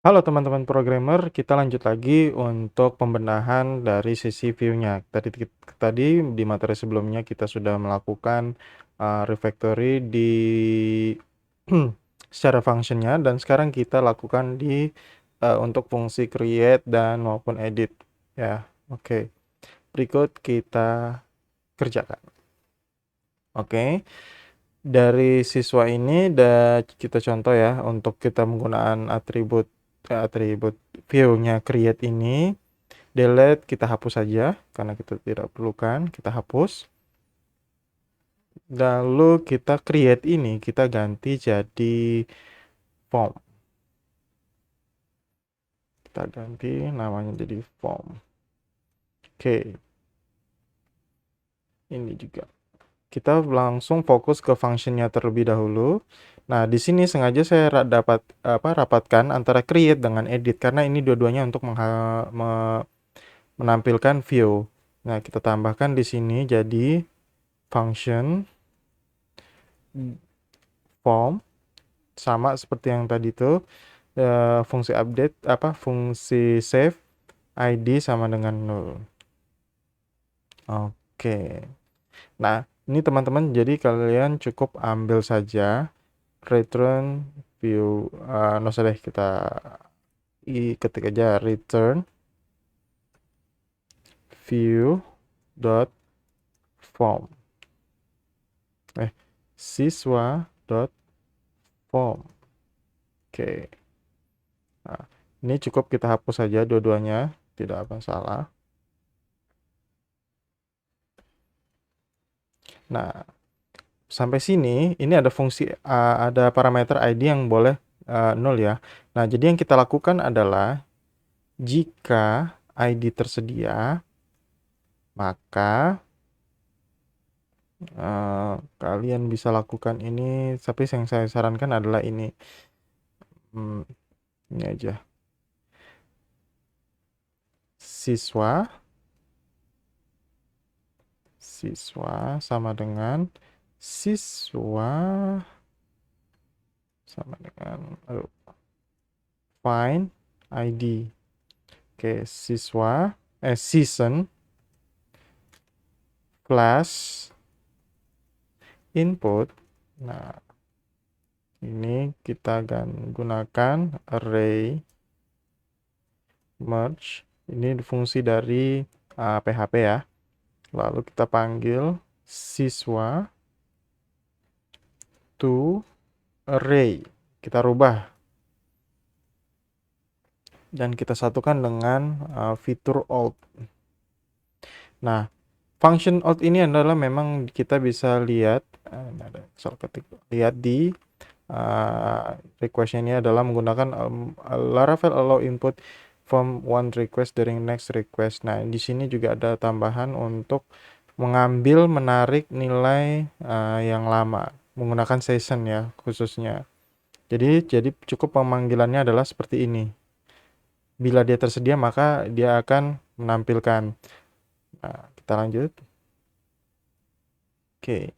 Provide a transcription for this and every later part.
Halo teman-teman programmer, kita lanjut lagi untuk pembenahan dari sisi view-nya. Tadi di materi sebelumnya kita sudah melakukan refactory di secara functionnya, dan sekarang kita lakukan di untuk fungsi create dan maupun edit. Ya, oke. Berikut kita kerjakan. Oke. Dari siswa ini kita contoh ya untuk kita menggunakan atribut view-nya create ini. Delete kita hapus saja karena kita tidak perlukan, kita hapus. Lalu kita create ini kita ganti jadi form. Kita ganti namanya jadi form. Oke. Ini juga. Kita langsung fokus ke functionnya terlebih dahulu. Nah, di sini sengaja saya rapatkan antara create dengan edit karena ini dua-duanya untuk menampilkan view. Nah, kita tambahkan di sini jadi function form sama seperti yang tadi tuh, fungsi update fungsi save id sama dengan 0. Oke. Nah, ini teman-teman, jadi kalian cukup ambil saja return view, nggak usah deh, kita ketik aja return view dot form, siswa dot form. Oke. Nah, ini cukup kita hapus saja dua-duanya, tidak masalah. Nah, sampai sini ini ada fungsi ada parameter ID yang boleh 0 ya. Nah, jadi yang kita lakukan adalah jika ID tersedia, maka kalian bisa lakukan ini, tapi yang saya sarankan adalah ini. Ini aja. Siswa sama dengan find ID. Oke, season plus input. Nah, ini kita akan gunakan array merge. Ini fungsi dari PHP ya. Lalu kita panggil siswa to array. Kita rubah dan kita satukan dengan fitur alt. Nah, function alt ini adalah memang kita bisa lihat lihat di request ini adalah menggunakan Laravel allow input from one request during next request. Nah, di sini juga ada tambahan untuk mengambil menarik nilai yang lama menggunakan session ya khususnya. Jadi cukup pemanggilannya adalah seperti ini. Bila dia tersedia maka dia akan menampilkan. Nah, kita lanjut. Oke.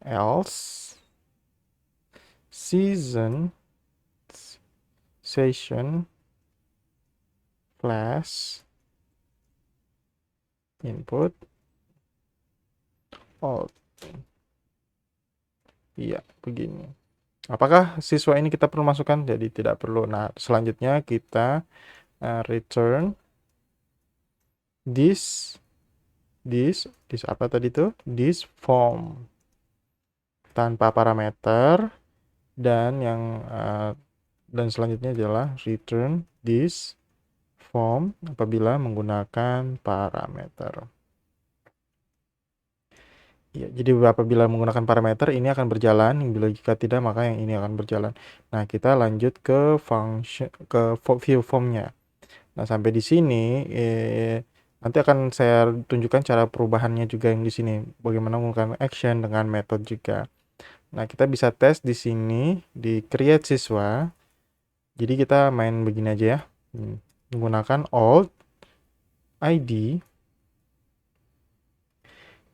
Else session plus input alt. Iya, begini. Apakah siswa ini kita perlu masukkan? Jadi tidak perlu. Nah, selanjutnya kita return this apa tadi tuh? This form tanpa parameter, dan dan selanjutnya adalah return this form apabila menggunakan parameter. Ya, jadi apabila menggunakan parameter ini akan berjalan, bila jika tidak maka yang ini akan berjalan. Nah, kita lanjut ke view formnya. Nah, sampai di sini nanti akan saya tunjukkan cara perubahannya juga yang di sini. Bagaimana menggunakan action dengan method juga. Nah, kita bisa tes di sini di create siswa. Jadi kita main begini aja ya. Menggunakan alt ID.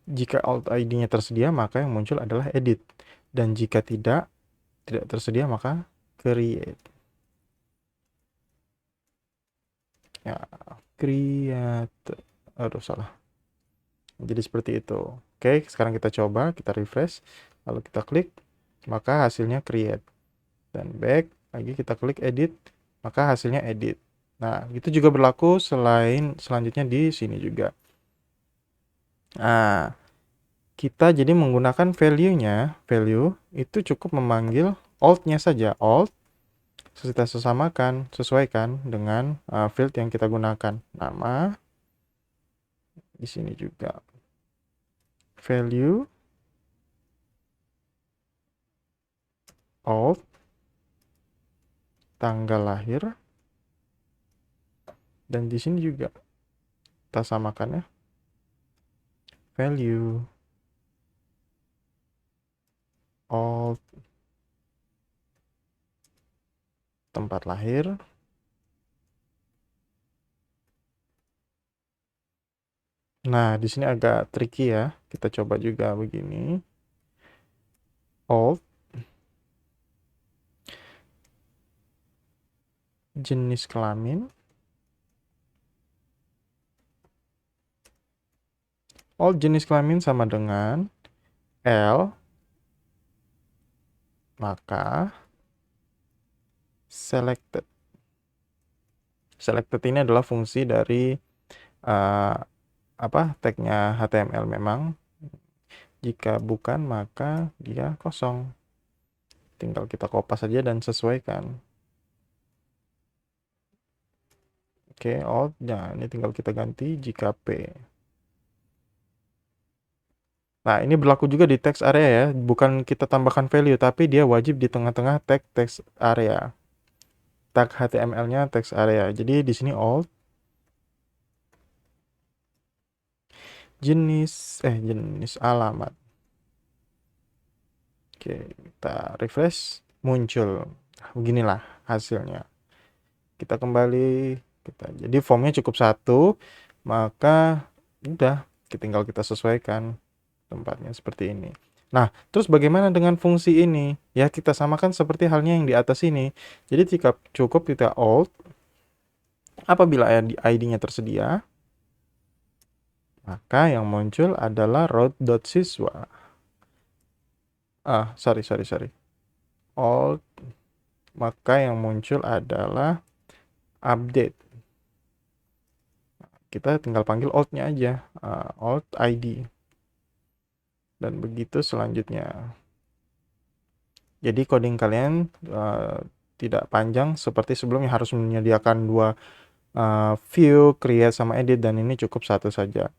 Jika alt ID-nya tersedia, maka yang muncul adalah edit. Dan jika tidak, tidak tersedia maka create. Ya, create. Aduh, salah. Jadi seperti itu. Oke, sekarang kita coba, kita refresh, lalu kita klik, maka hasilnya create. Dan back, lagi kita klik edit, maka hasilnya edit. Nah, itu juga berlaku selanjutnya di sini juga. Nah, kita jadi menggunakan value itu cukup memanggil alt-nya saja. Alt, kita sesamakan, sesuaikan dengan field yang kita gunakan. Nama, di sini juga value, alt, tanggal lahir, dan di sini juga kita samakan ya, value, alt, tempat lahir. Nah, di sini agak tricky ya. Kita coba juga begini. Alt, jenis kelamin. Alt jenis kelamin sama dengan L, maka selected. Selected ini adalah fungsi dari tagnya HTML memang. Jika bukan maka dia kosong. Tinggal kita kopas saja dan sesuaikan. Oke, alt. Nah, ini tinggal kita ganti jika P. Nah, ini berlaku juga di text area ya. Bukan kita tambahkan value, tapi dia wajib di tengah-tengah tag text area. Tag HTML-nya text area. Jadi di sini alt. Jenis alamat. Oke, kita refresh, muncul. Beginilah hasilnya. Kita kembali, jadi formnya cukup satu, maka udah, tinggal kita sesuaikan tempatnya seperti ini. Nah, terus bagaimana dengan fungsi ini? Ya, kita samakan seperti halnya yang di atas ini. Jadi jika cukup kita alt, apabila ID-nya tersedia, maka yang muncul adalah route.siswa. Sorry. Alt, maka yang muncul adalah update. Kita tinggal panggil alt-nya aja, alt ID. Dan begitu selanjutnya. Jadi coding kalian tidak panjang seperti sebelumnya harus menyediakan dua view, create sama edit, dan ini cukup satu saja.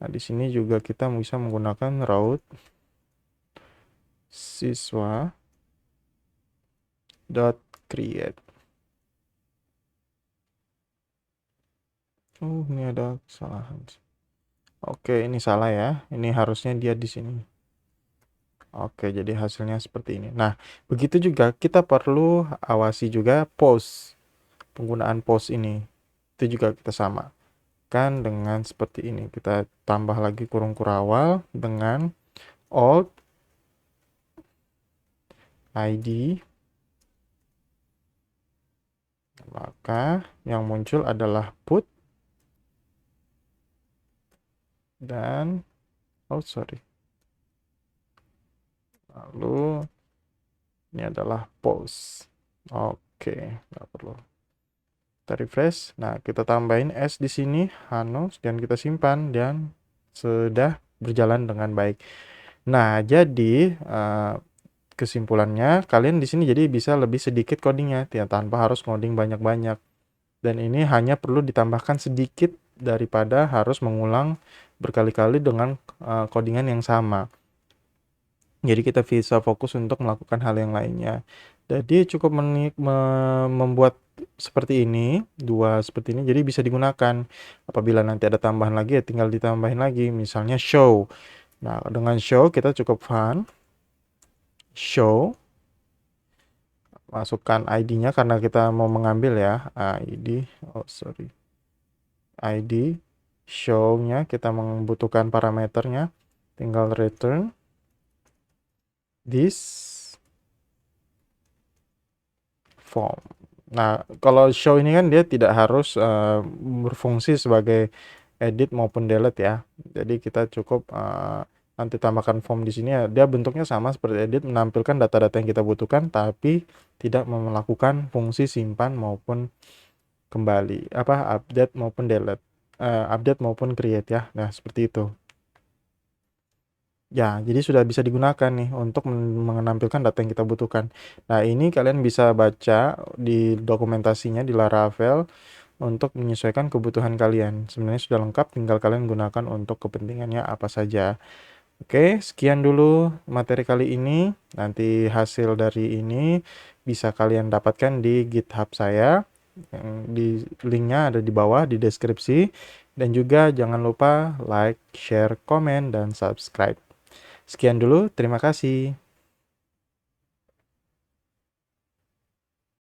Nah, di sini juga kita bisa menggunakan route siswa .create. Ini ada kesalahan. Oke, ini salah ya. Ini harusnya dia di sini. Oke, jadi hasilnya seperti ini. Nah, begitu juga kita perlu awasi juga post. Penggunaan post ini. Itu juga kita samakan dengan seperti ini. Kita tambah lagi kurung kurawal dengan alt ID. Maka yang muncul adalah put dan lalu ini adalah post. Oke, nggak perlu. Kita refresh. Nah, kita tambahin S di sini, Hanos, dan kita simpan dan sudah berjalan dengan baik. Nah, jadi kesimpulannya kalian di sini jadi bisa lebih sedikit codingnya, tanpa harus coding banyak-banyak. Dan ini hanya perlu ditambahkan sedikit daripada harus mengulang berkali-kali dengan codingan yang sama. Jadi kita bisa fokus untuk melakukan hal yang lainnya. Jadi cukup membuat seperti ini, dua seperti ini, jadi bisa digunakan. Apabila nanti ada tambahan lagi ya tinggal ditambahin lagi, misalnya show. Nah, dengan show kita cukup fun. Show. Masukkan ID-nya karena kita mau mengambil ya. ID. Show-nya kita membutuhkan parameternya. Tinggal return this form. Nah, kalau show ini kan dia tidak harus berfungsi sebagai edit maupun delete ya. Jadi kita cukup nanti tambahkan form di sini ya. Dia bentuknya sama seperti edit, menampilkan data-data yang kita butuhkan, tapi tidak melakukan fungsi simpan maupun kembali, update maupun delete, update maupun create ya. Nah, seperti itu. Ya, jadi sudah bisa digunakan nih untuk menampilkan data yang kita butuhkan. Nah, ini kalian bisa baca di dokumentasinya di Laravel untuk menyesuaikan kebutuhan kalian. Sebenarnya sudah lengkap, tinggal kalian gunakan untuk kepentingannya apa saja. Oke, sekian dulu materi kali ini. Nanti hasil dari ini bisa kalian dapatkan di GitHub saya. Yang di linknya ada di bawah di deskripsi. Dan juga jangan lupa like, share, komen, dan subscribe. Sekian dulu, terima kasih.